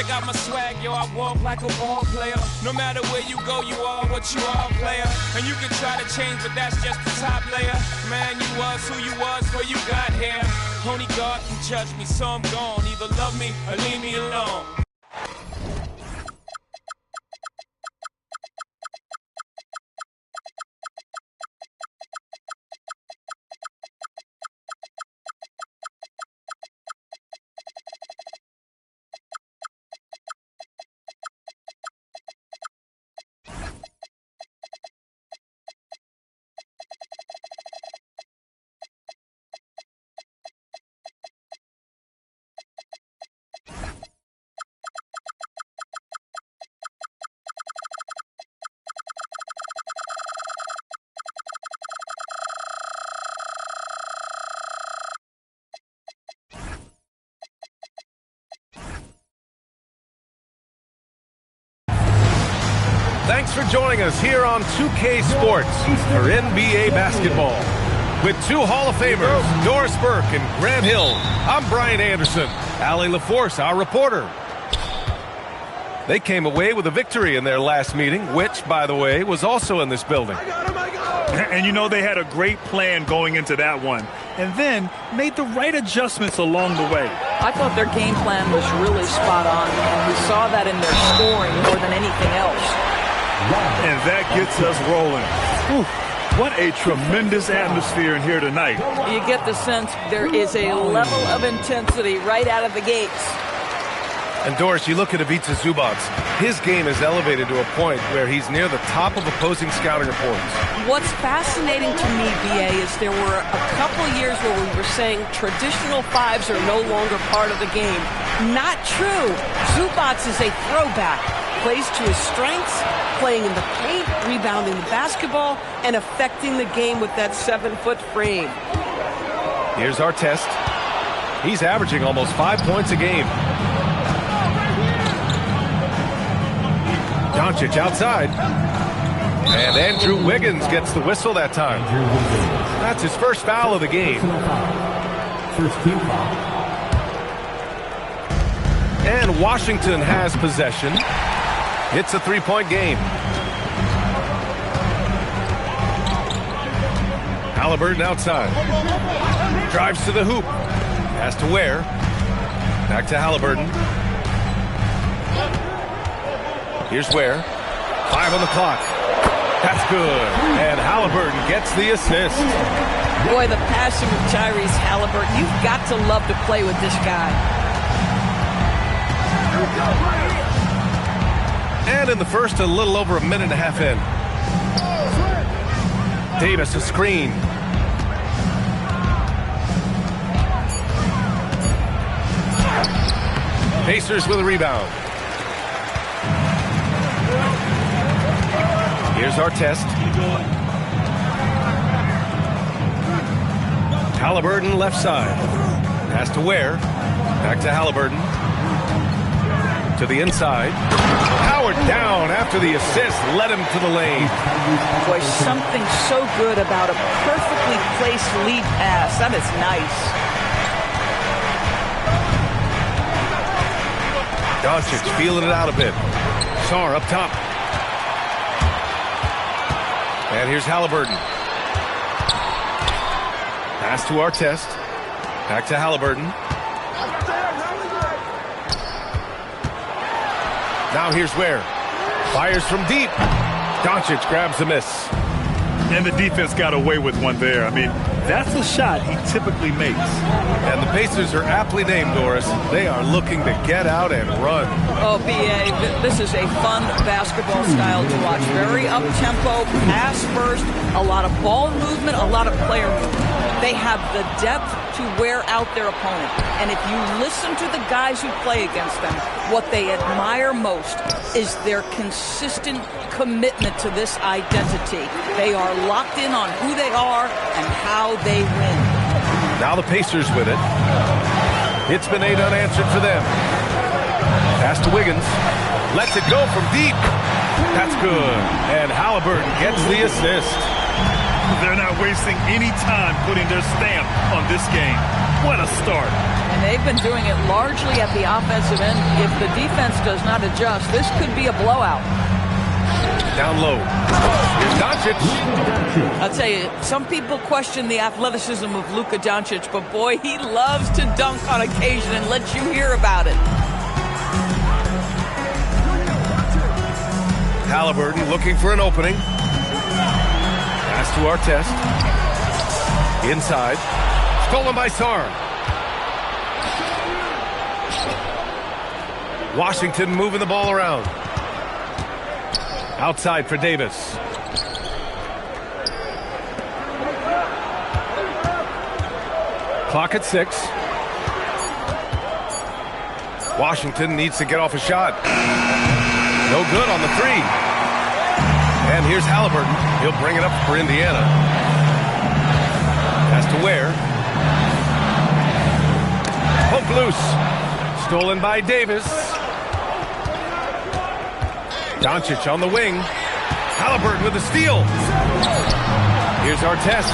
check out my swag, yo, I walk like a ball player. No matter where you go, you are what you are, player. And you can try to change, but that's just the top layer. Man, you was who you was before you got here. Only God can judge me, so I'm gone. Either love me or leave me alone. Thanks for joining us here on 2K Sports for NBA basketball. With two Hall of Famers, Doris Burke and Grant Hill, I'm Brian Anderson. Allie LaForce, our reporter. They came away with a victory in their last meeting, which, by the way, was also in this building. And you know they had a great plan going into that one, and then made the right adjustments along the way. I thought their game plan was really spot on, and we saw that in their scoring more than anything else. And that gets us rolling. Whew, what a tremendous atmosphere in here tonight. You get the sense there is a level of intensity right out of the gates. And Doris, you look at Ivica Zubac. His game is elevated to a point where he's near the top of opposing scouting reports. What's fascinating to me, BA, is there were a couple years where we were saying traditional fives are no longer part of the game. Not true. Zubac is a throwback. Plays to his strengths, playing in the paint, rebounding the basketball, and affecting the game with that 7-foot frame. Here's our test. He's averaging almost 5 points a game. Doncic outside. And Andrew Wiggins gets the whistle that time. That's his first foul of the game. First team foul. And Washington has possession. It's a three-point game. Halliburton outside. Drives to the hoop. Has to Ware. Back to Halliburton. Here's Ware. 5 on the clock. That's good. And Halliburton gets the assist. Boy, the passing of Tyrese Halliburton. You've got to love to play with this guy. And in the first, a little over a minute and a half in. Davis, a screen. Pacers with a rebound. Here's our test. Halliburton left side. Pass to Ware. Back to Halliburton. To the inside. Howard down after the assist led him to the lane. Boy, something so good about a perfectly placed lead pass. That is nice. Doncic feeling it out a bit. Sarr up top. And here's Halliburton. Pass to Artest. Back to Halliburton. Now here's Ware. Fires from deep. Doncic grabs the miss. And the defense got away with one there. I mean, that's the shot he typically makes. And the Pacers are aptly named, Doris. They are looking to get out and run. Oh, B.A., this is a fun basketball style to watch. Very up-tempo, pass first, a lot of ball movement, a lot of player movement. They have the depth to wear out their opponent. And if you listen to the guys who play against them, what they admire most is their consistent commitment to this identity. They are locked in on who they are and how they win. Now the Pacers with it. It's been 8 unanswered for them. Pass to Wiggins. Lets it go from deep. That's good. And Halliburton gets the assist. They're not wasting any time putting their stamp on this game. What a start. And they've been doing it largely at the offensive end. If the defense does not adjust, this could be a blowout. Down low. Here's Doncic. I'll tell you, some people question the athleticism of Luka Doncic, but boy, he loves to dunk on occasion and let you hear about it. Halliburton looking for an opening. Pass to Artest. Inside. Stolen by Sarr. Washington moving the ball around. Outside for Davis. Clock at 6. Washington needs to get off a shot. No good on the 3. And here's Halliburton. He'll bring it up for Indiana. Pass to Ware. Poke loose. Stolen by Davis. Doncic on the wing. Halliburton with a steal. Here's Artest.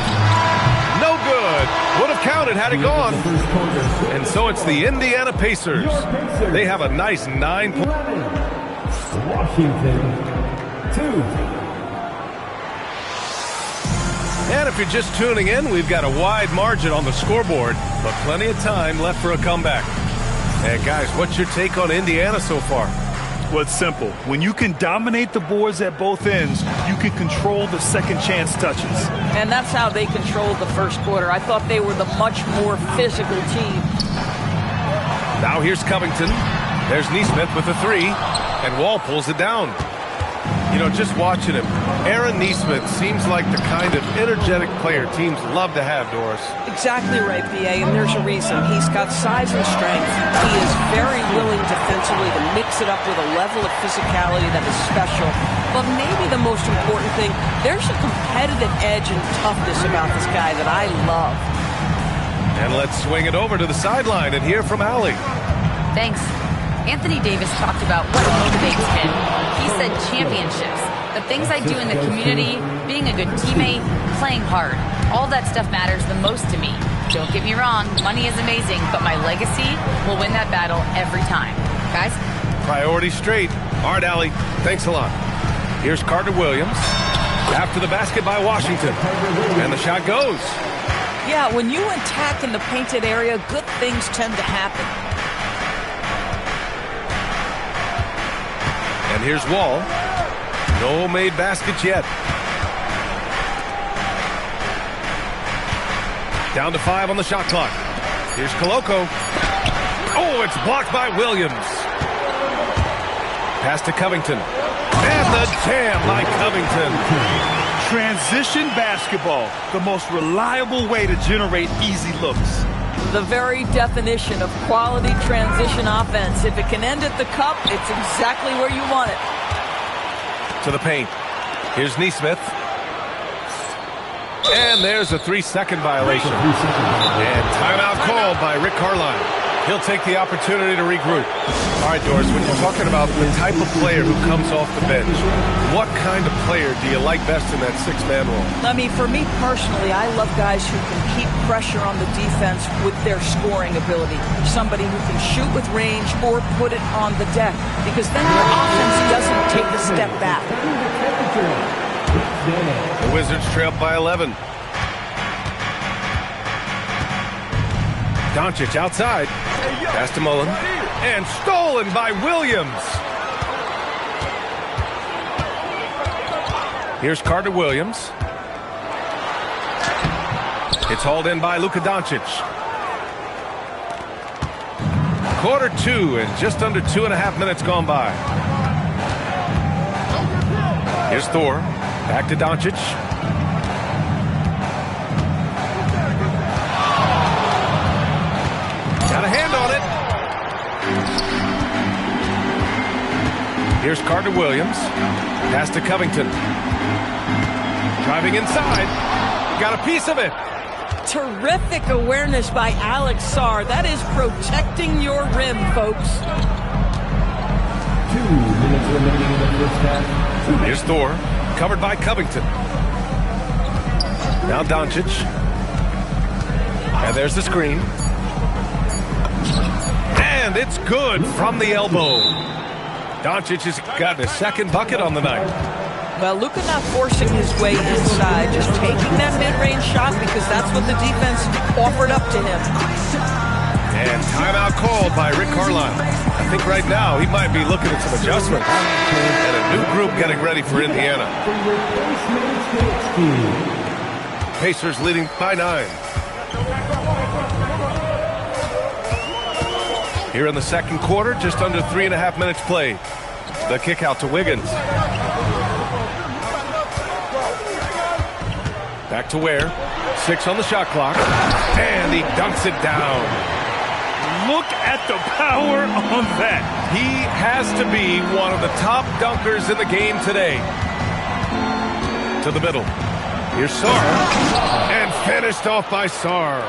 No good. Would have counted had it gone. And so it's the Indiana Pacers. They have a nice 9 point. Washington 2. And if you're just tuning in, we've got a wide margin on the scoreboard, but plenty of time left for a comeback. And guys, what's your take on Indiana so far? Well, it's simple. When you can dominate the boards at both ends, you can control the second chance touches. And that's how they controlled the first quarter. I thought they were the much more physical team. Now here's Covington. There's Nesmith with a 3, and Wall pulls it down. You know, just watching him, Aaron Nesmith seems like the kind of energetic player teams love to have, Doris. Exactly right, B.A., and there's a reason. He's got size and strength. He is very willing defensively to mix it up with a level of physicality that is special. But maybe the most important thing, there's a competitive edge and toughness about this guy that I love. And let's swing it over to the sideline and hear from Allie. Thanks. Anthony Davis talked about what motivates him. He said championships, the things I do in the community, being a good teammate, playing hard. All that stuff matters the most to me. Don't get me wrong, money is amazing, but my legacy will win that battle every time. Guys? Priority straight. All right, Allie, thanks a lot. Here's Carter Williams. After the basket by Washington. And the shot goes. Yeah, when you attack in the painted area, good things tend to happen. And here's Wall. No made baskets yet. Down to 5 on the shot clock. Here's Koloko. Oh, it's blocked by Williams. Pass to Covington. And the jam by Covington. Transition basketball, the most reliable way to generate easy looks. The very definition of quality transition offense. If it can end at the cup, it's exactly where you want it. To the paint. Here's Nesmith. And there's a 3-second violation. And timeout called by Rick Carlisle. He'll take the opportunity to regroup. All right, Doris, when you're talking about the type of player who comes off the bench, what kind of player do you like best in that 6-man role? I mean, for me personally, I love guys who can keep pressure on the defense with their scoring ability. Somebody who can shoot with range or put it on the deck, because then your offense doesn't take a step back. The Wizards trail by 11. Doncic outside. Pass to Mullen. And stolen by Williams. Here's Carter Williams. It's hauled in by Luka Doncic. Quarter 2 and just under 2.5 minutes gone by. Here's Thor. Back to Doncic. Got a hand on it. Here's Carter Williams. Pass to Covington. Driving inside. Got a piece of it. Terrific awareness by Alex Sarr. That is protecting your rim, folks. 2 minutes remaining in the first half. Here's Thor. Covered by Covington. Now Doncic. And there's the screen. And it's good from the elbow. Doncic has gotten his second bucket on the night. Well, Luka not forcing his way inside, just taking that mid-range shot because that's what the defense offered up to him. And timeout called by Rick Carlisle. I think right now he might be looking at some adjustments. And a new group getting ready for Indiana. Pacers leading by 9. Here in the second quarter, just under 3.5 minutes played. The kick out to Wiggins. Back to Ware. 6 on the shot clock. And he dunks it down. Look at the power on that. He has to be one of the top dunkers in the game today. To the middle. Here's Sarr. And finished off by Sarr.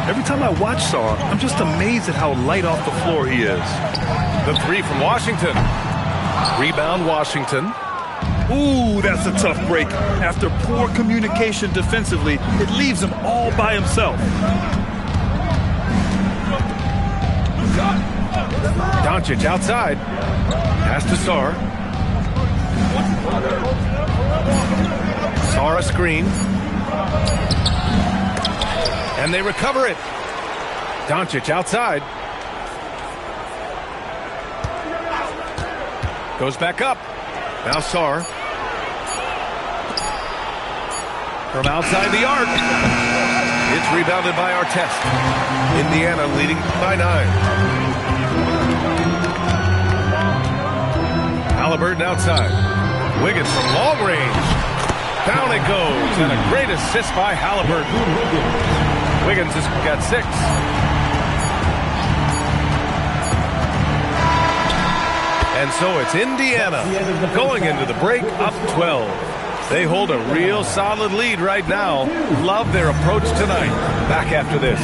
Every time I watch Sarr, I'm just amazed at how light off the floor he is. The 3 from Washington. Rebound Washington. Ooh, that's a tough break. After poor communication defensively, it leaves him all by himself. Doncic outside. Pass to Sarr. Sarr a screen. And they recover it. Doncic outside. Goes back up. Now Sarr. From outside the arc. It's rebounded by Artest. Indiana leading by 9. Halliburton outside. Wiggins from long range. Down it goes. And a great assist by Halliburton. Wiggins has got 6. And so it's Indiana going into the break up 12. They hold a real solid lead right now. Love their approach tonight. Back after this.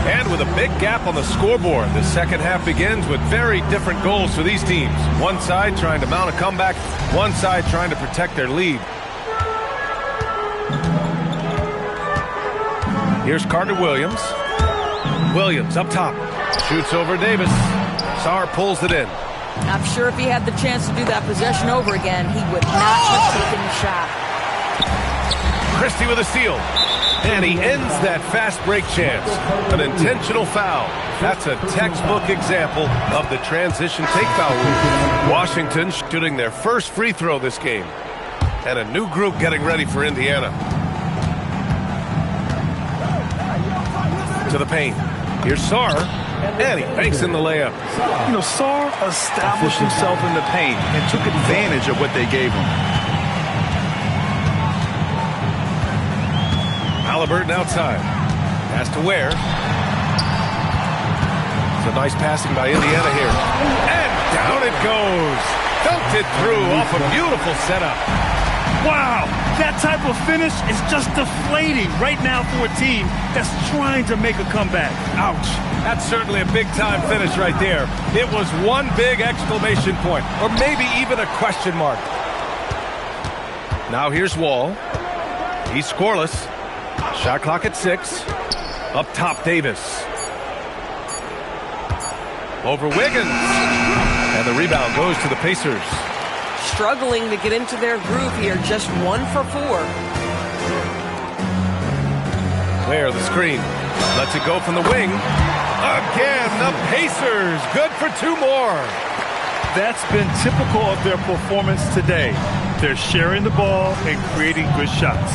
And with a big gap on the scoreboard, the second half begins with very different goals for these teams. One side trying to mount a comeback, one side trying to protect their lead. Here's Carter Williams. Williams up top. Shoots over Davis. Sarr pulls it in. I'm sure if he had the chance to do that possession over again, he would not have taken the shot. Christie with a steal. And he ends that fast break chance. An intentional foul. That's a textbook example of the transition take foul rule. Washington shooting their first free throw this game. And a new group getting ready for Indiana. To the paint. Here's Sarr. And he banks in the layup. You know, Sarr established himself in the paint and took advantage of what they gave him. Halliburton outside. Pass to Ware. It's a nice passing by Indiana here. And down it goes. Dunked it through off a beautiful setup. Wow, that type of finish is just deflating right now for a team that's trying to make a comeback. Ouch. That's certainly a big-time finish right there. It was one big exclamation point, or maybe even a question mark. Now here's Wall. He's scoreless. Shot clock at 6. Up top, Davis. Over Wiggins. And the rebound goes to the Pacers. Struggling to get into their groove here, just 1 for 4. Ware the screen. Lets it go from the wing. Again, the Pacers. Good for 2 more. That's been typical of their performance today. They're sharing the ball and creating good shots.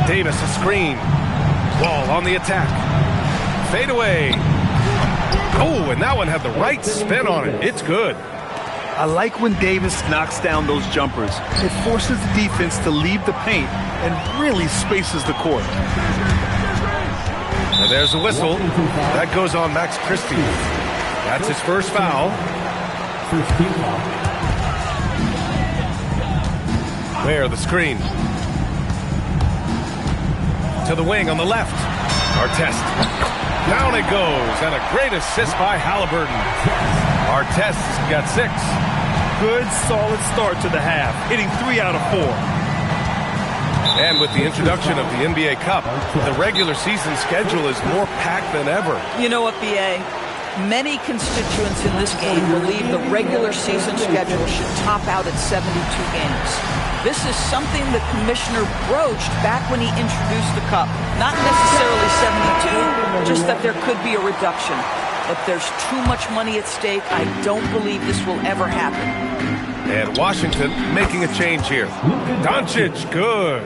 Davis a screen. Wall on the attack. Fade away. Oh, and that one had the right spin on it. It's good. I like when Davis knocks down those jumpers. It forces the defense to leave the paint and really spaces the court. And there's a whistle. That goes on Max Christie. That's his first foul. Ware the screen. To the wing on the left. Artest. Down it goes, and a great assist by Halliburton. Artest's got 6. Good, solid start to the half, hitting 3 out of 4. And with the introduction of the NBA Cup, the regular season schedule is more packed than ever. You know what, BA? Many constituents in this game believe the regular season schedule should top out at 72 games. This is something the commissioner broached back when he introduced the Cup. Not necessarily 72, just that there could be a reduction. But there's too much money at stake. I don't believe this will ever happen. And Washington making a change here. Doncic, good.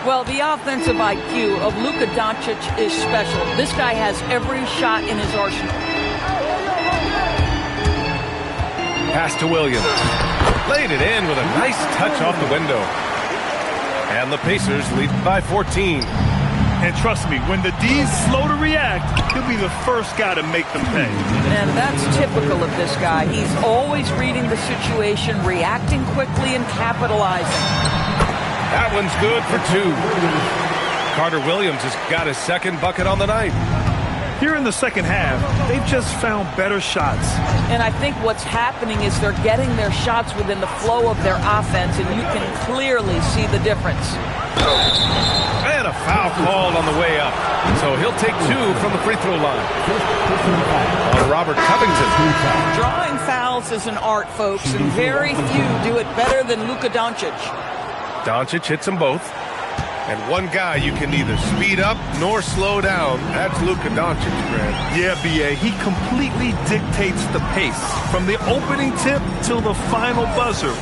Well, the offensive IQ of Luka Doncic is special. This guy has every shot in his arsenal. Pass to Williams. Laid it in with a nice touch off the window. And the Pacers lead by 14. And trust me, when the D's slow to react, he'll be the first guy to make them pay. And that's typical of this guy. He's always reading the situation, reacting quickly, and capitalizing. That one's good for two. Carter Williams has got his second bucket on the night. Here in the second half, they've just found better shots. And I think what's happening is they're getting their shots within the flow of their offense, and you can clearly see the difference. And a foul called on the way up. So he'll take two from the free throw line. On Robert Covington. Drawing fouls is an art, folks, and very few do it better than Luka Doncic. Doncic hits them both. And one guy you can neither speed up nor slow down. That's Luka Doncic, Grant. Yeah, B.A., he completely dictates the pace. From the opening tip till the final buzzer,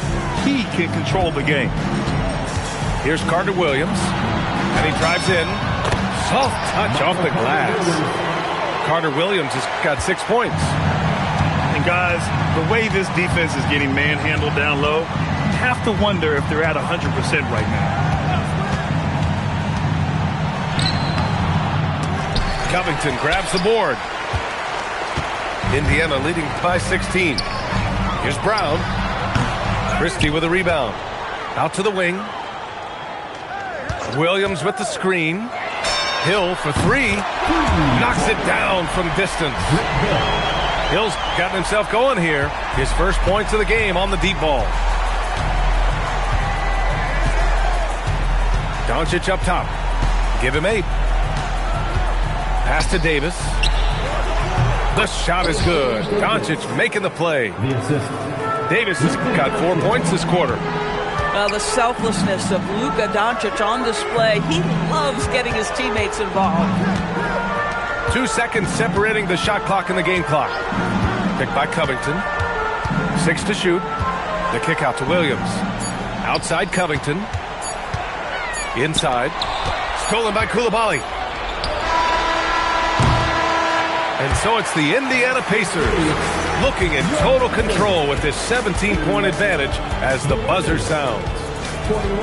he can control the game. Here's Carter Williams. And he drives in. Soft touch off the glass. Carter Williams has got 6 points. And guys, the way this defense is getting manhandled down low, you have to wonder if they're at 100% right now. Covington grabs the board. Indiana leading by 16. Here's Brown. Christie with a rebound. Out to the wing. Williams with the screen. Hill for three. Knocks it down from distance. Hill's gotten himself going here. His first points of the game on the deep ball. Doncic up top. Give him 8. Pass to Davis. The shot is good. Doncic making the play. Davis has got 4 points this quarter. The selflessness of Luka Doncic on display. He loves getting his teammates involved. 2 seconds separating the shot clock and the game clock. Picked by Covington. 6 to shoot. The kick out to Williams. Outside Covington. Inside. Stolen by Coulibaly. And so it's the Indiana Pacers looking in total control with this 17-point advantage as the buzzer sounds. 21.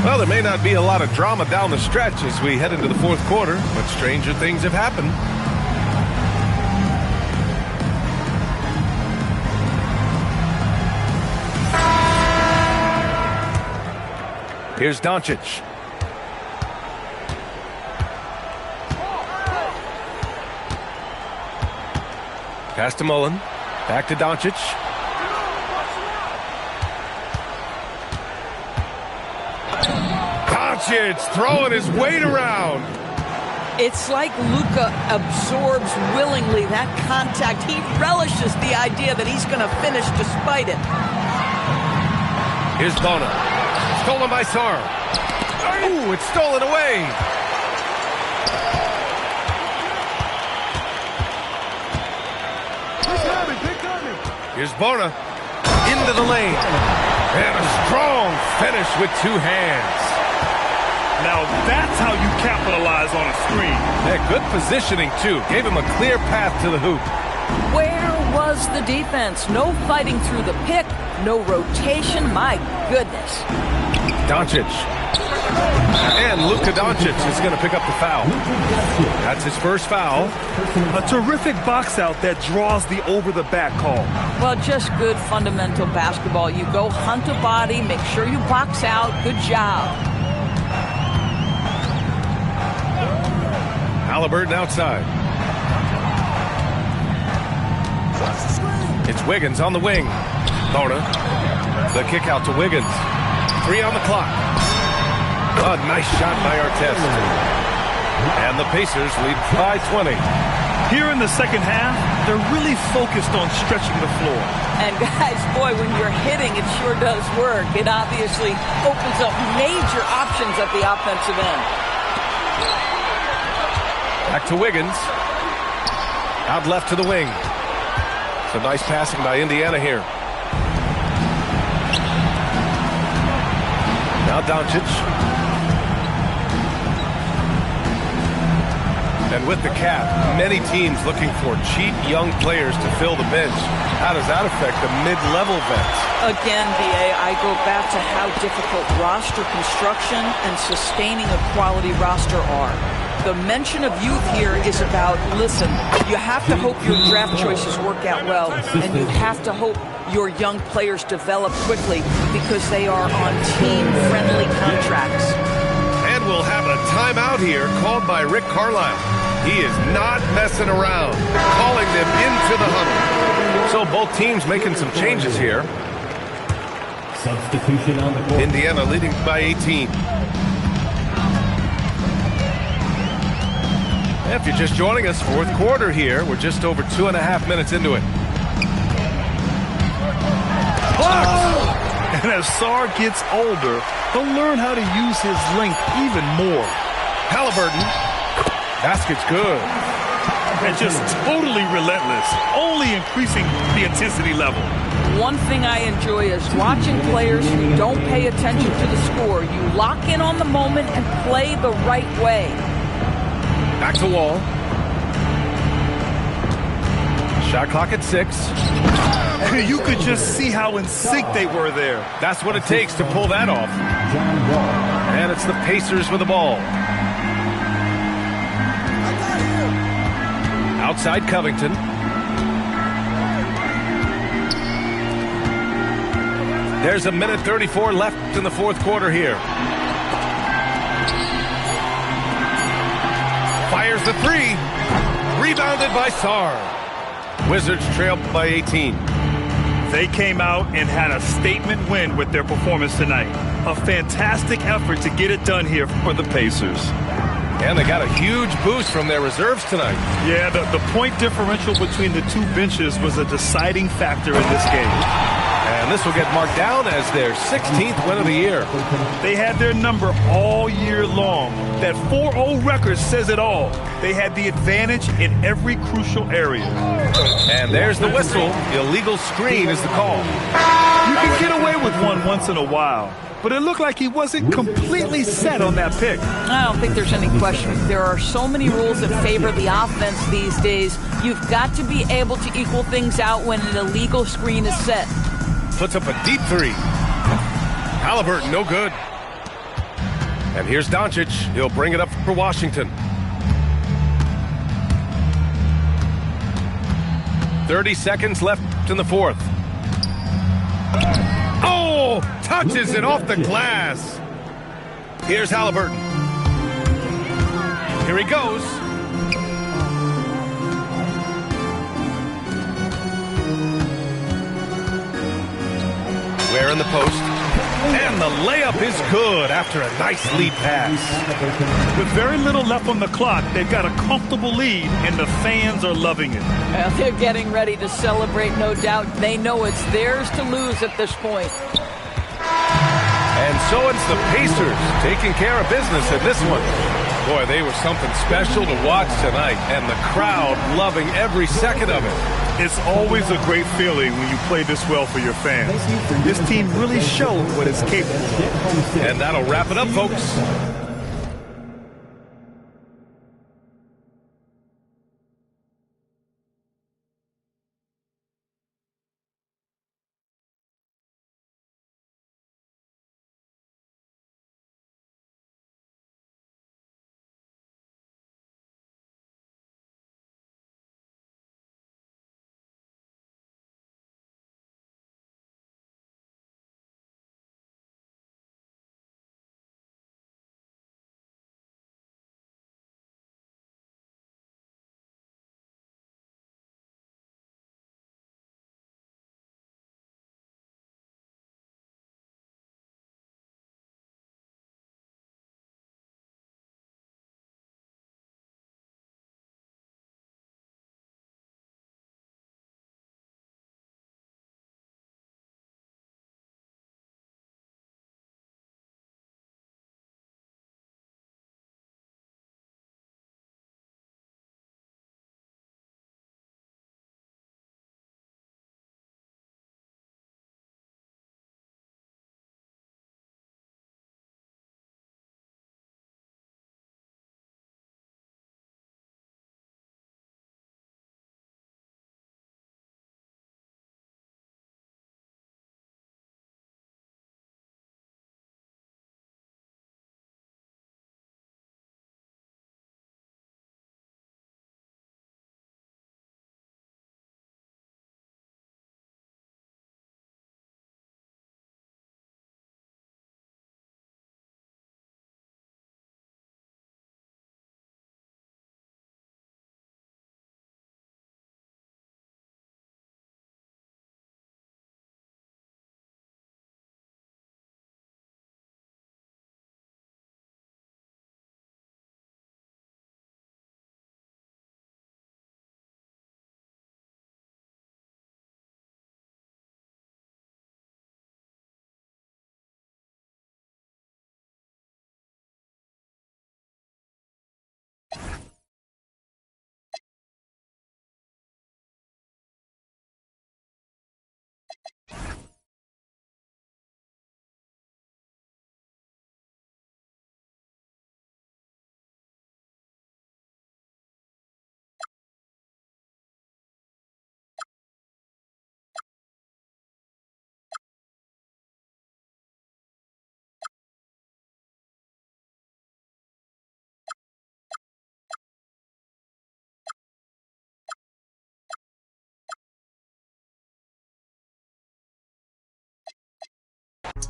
Well, there may not be a lot of drama down the stretch as we head into the fourth quarter, but stranger things have happened. Here's Doncic. Pass to Mullen. Back to Doncic. Doncic throwing his weight around. It's like Luka absorbs willingly that contact. He relishes the idea that he's going to finish despite it. Here's Bona. Stolen by Sarr. Ooh, it's stolen away. Here's Bona. Into the lane. And a strong finish with 2 hands. Now that's how you capitalize on a screen. Yeah, good positioning, too. Gave him a clear path to the hoop. Where was the defense? No fighting through the pick. No rotation. My goodness. Doncic. And Luka Doncic is going to pick up the foul. That's his first foul. A terrific box out that draws the over-the-back call. Well, just good fundamental basketball. You go hunt a body, make sure you box out. Good job. Halliburton outside. It's Wiggins on the wing. Bona. The kick out to Wiggins. 3 on the clock. A nice shot by Artest. And the Pacers lead by 20. Here in the second half, they're really focused on stretching the floor. And guys, boy, when you're hitting, it sure does work. It obviously opens up major options at the offensive end. Back to Wiggins. Out left to the wing. So nice passing by Indiana here. Now Doncic. And with the cap, many teams looking for cheap young players to fill the bench. How does that affect the mid-level vets? Again, BA, I go back to how difficult roster construction and sustaining a quality roster are. The mention of youth here is about, listen, you have to hope your draft choices work out well, and you have to hope your young players develop quickly because they are on team-friendly contracts. And we'll have a timeout here called by Rick Carlisle. He is not messing around, calling them into the huddle. So both teams making some changes here. Substitution on the court. Indiana leading by 18. If you're just joining us, fourth quarter here. We're just over 2.5 minutes into it. And as Sarr gets older, he'll learn how to use his length even more. Halliburton. Basket's good. And just totally relentless, only increasing the intensity level. One thing I enjoy is watching players who don't pay attention to the score. You lock in on the moment and play the right way. Back to Wall. Shot clock at 6. You could just see how in sync they were there. That's what it takes to pull that off. And it's the Pacers with the ball. Outside Covington. There's 1:34 left in the fourth quarter here. Fires the 3. Rebounded by Sarr. Wizards trail by 18. They came out and had a statement win with their performance tonight. A fantastic effort to get it done here for the Pacers. And they got a huge boost from their reserves tonight. Yeah, the point differential between the two benches was a deciding factor in this game. And this will get marked down as their 16th win of the year. They had their number all year long. That 4-0 record says it all. They had the advantage in every crucial area. And there's the whistle. Illegal screen is the call. You can get away with one once in a while, but it looked like he wasn't completely set on that pick. I don't think there's any question. There are so many rules that favor the offense these days. You've got to be able to equal things out when an illegal screen is set. Puts up a deep 3. Halliburton, no good. And here's Doncic. He'll bring it up for Washington. 30 seconds left in the fourth. Oh! Touches it off the glass. Here's Halliburton. Here he goes. Ware in the post. And the layup is good after a nice lead pass. With very little left on the clock, they've got a comfortable lead, and the fans are loving it. Well, they're getting ready to celebrate, no doubt. They know it's theirs to lose at this point. And so it's the Pacers taking care of business in this one. Boy, they were something special to watch tonight, and the crowd loving every second of it. It's always a great feeling when you play this well for your fans. This team really showed what it's capable of. And that'll wrap it up, folks.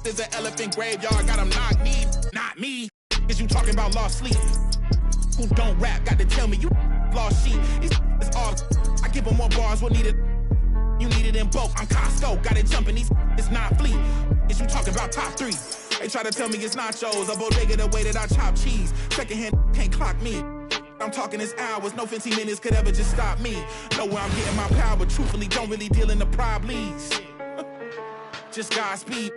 There's an elephant graveyard, got them knock me, not me. Is you talking about lost sleep? Who don't rap, got to tell me you lost sheep. It's all, I give them more bars, what needed? You need it in bulk, I'm Costco, got it jumping, it's not fleet. Is you talking about top 3? They try to tell me it's nachos, a bodega the way that I chop cheese. Secondhand can't clock me. I'm talking this hours, no 15 minutes could ever just stop me. Know where I'm getting my power, but truthfully don't really deal in the problems. Just Godspeed.